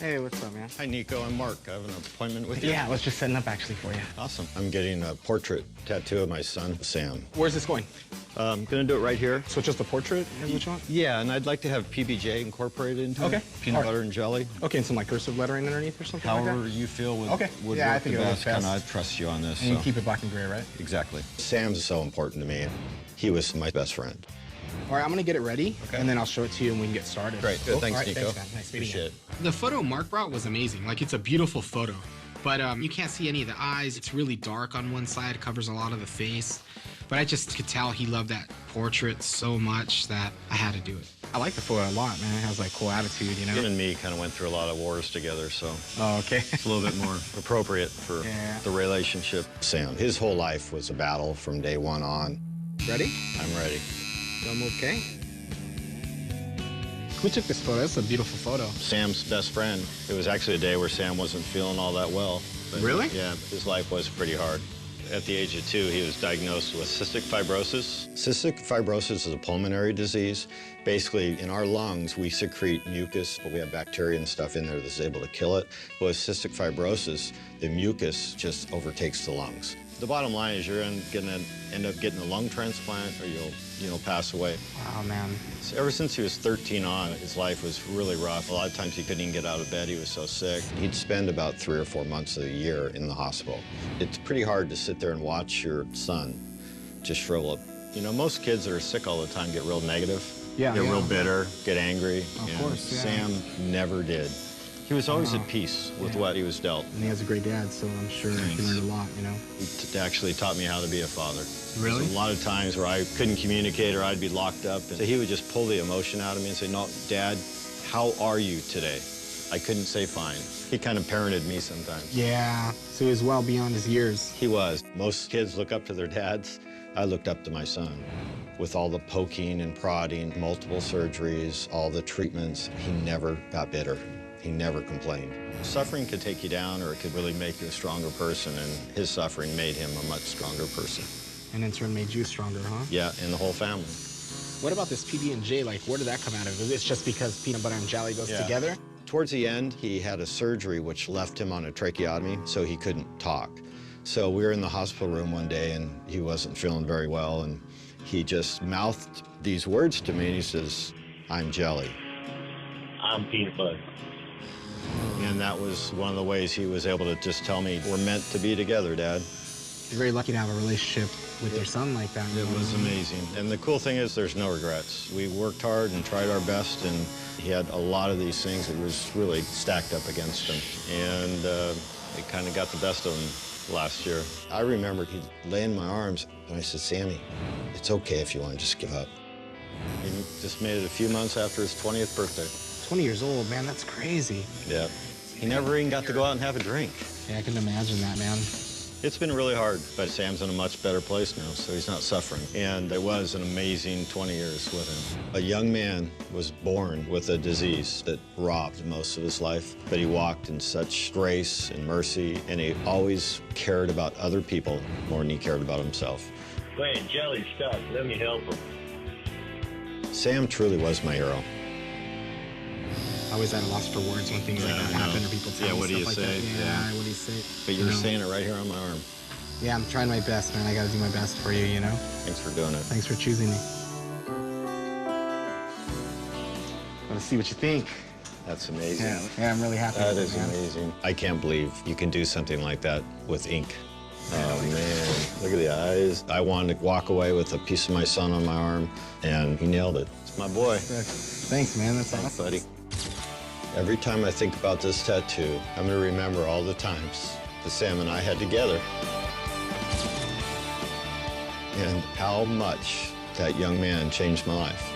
Hey, what's up, man? Hi, Nico. I'm Mark. I have an appointment with you. Yeah, I was just setting up actually for you. Awesome. I'm getting a portrait tattoo of my son, Sam. Where's this going? I'm going to do it right here. So just a portrait is what you want? Yeah, and I'd like to have PB&J incorporated into it. Peanut butter and jelly. Okay, and some like cursive lettering underneath or something However like that? you feel would, okay. would yeah, work I think the it'll best. look best. And I trust you on this. And you keep it black and gray, right? Exactly. Sam's so important to me. He was my best friend. All right, I'm gonna get it ready, and then I'll show it to you and we can get started. Great. Good. Thanks, All right, Nico. Thanks, man. Nice meeting Appreciate you. it. The photo Mark brought was amazing. Like, it's a beautiful photo. But you can't see any of the eyes. It's really dark on one side. It covers a lot of the face. But I just could tell he loved that portrait so much that I had to do it. I like the photo a lot, man. It has like cool attitude, you know? Him and me kind of went through a lot of wars together, so Oh, okay. it's a little bit more appropriate for the relationship. Sam, his whole life was a battle from day one on. Ready? I'm ready. Okay. Who took this photo? That's a beautiful photo. Sam's best friend. It was actually a day where Sam wasn't feeling all that well. But really? Yeah, his life was pretty hard. At the age of 2, he was diagnosed with cystic fibrosis. Cystic fibrosis is a pulmonary disease. Basically, in our lungs, we secrete mucus, but we have bacteria and stuff in there that's able to kill it. But with cystic fibrosis, the mucus just overtakes the lungs. The bottom line is you're going to end up getting a lung transplant or you'll pass away. Wow, man. So ever since he was 13 on, his life was really rough. A lot of times he couldn't even get out of bed. He was so sick. He'd spend about 3 or 4 months of the year in the hospital. It's pretty hard to sit there and watch your son just shrivel up. You know, most kids that are sick all the time get real negative. Yeah. Get real bitter, get angry. Of course, yeah. Sam never did. He was always at peace with what he was dealt. And he has a great dad, so I'm sure he learned a lot, you know? He actually taught me how to be a father. Really? There's a lot of times where I couldn't communicate or I'd be locked up. And so he would just pull the emotion out of me and say, no, Dad, how are you today? I couldn't say fine. He kind of parented me sometimes. Yeah, so he was well beyond his years. He was. Most kids look up to their dads. I looked up to my son. With all the poking and prodding, multiple surgeries, all the treatments, he never got bitter. He never complained. Suffering could take you down or it could really make you a stronger person, and his suffering made him a much stronger person. And in turn made you stronger, huh? Yeah, and the whole family. What about this PB&J? Like, where did that come out of? Is it just because peanut butter and jelly goes together? Towards the end, he had a surgery which left him on a tracheotomy, so he couldn't talk. So we were in the hospital room one day, and he wasn't feeling very well, and he just mouthed these words to me, and he says, I'm jelly. I'm peanut butter. And that was one of the ways he was able to just tell me, we're meant to be together, Dad. You're very lucky to have a relationship with your son like that. It was amazing. And the cool thing is there's no regrets. We worked hard and tried our best, and he had a lot of these things that was really stacked up against him. And it kind of got the best of him last year. I remember he'd lay in my arms, and I said, Sammy, it's okay if you want to just give up. He just made it a few months after his 20th birthday. 20 years old, man, that's crazy. Yeah. He never even got to go out and have a drink. Yeah, I can imagine that, man. It's been really hard, but Sam's in a much better place now, so he's not suffering. And it was an amazing 20 years with him. A young man was born with a disease that robbed most of his life, but he walked in such grace and mercy, and he always cared about other people more than he cared about himself. Man, jelly's stuck. Let me help him. Sam truly was my hero. I always at a loss for words when things like that happen or people tell me what do you stuff like say? that. Yeah, what do you say? But you're saying it right here on my arm. Yeah, I'm trying my best, man. I gotta do my best for you, you know? Thanks for doing it. Thanks for choosing me. Let's see what you think. That's amazing. Yeah, I'm really happy That with is it, man. amazing. I can't believe you can do something like that with ink. Oh, man. Look at the eyes. I wanted to walk away with a piece of my son on my arm, and he nailed it. It's my boy. Thanks, man. That's awesome. Buddy. Every time I think about this tattoo, I'm going to remember all the times that Sam and I had together and how much that young man changed my life.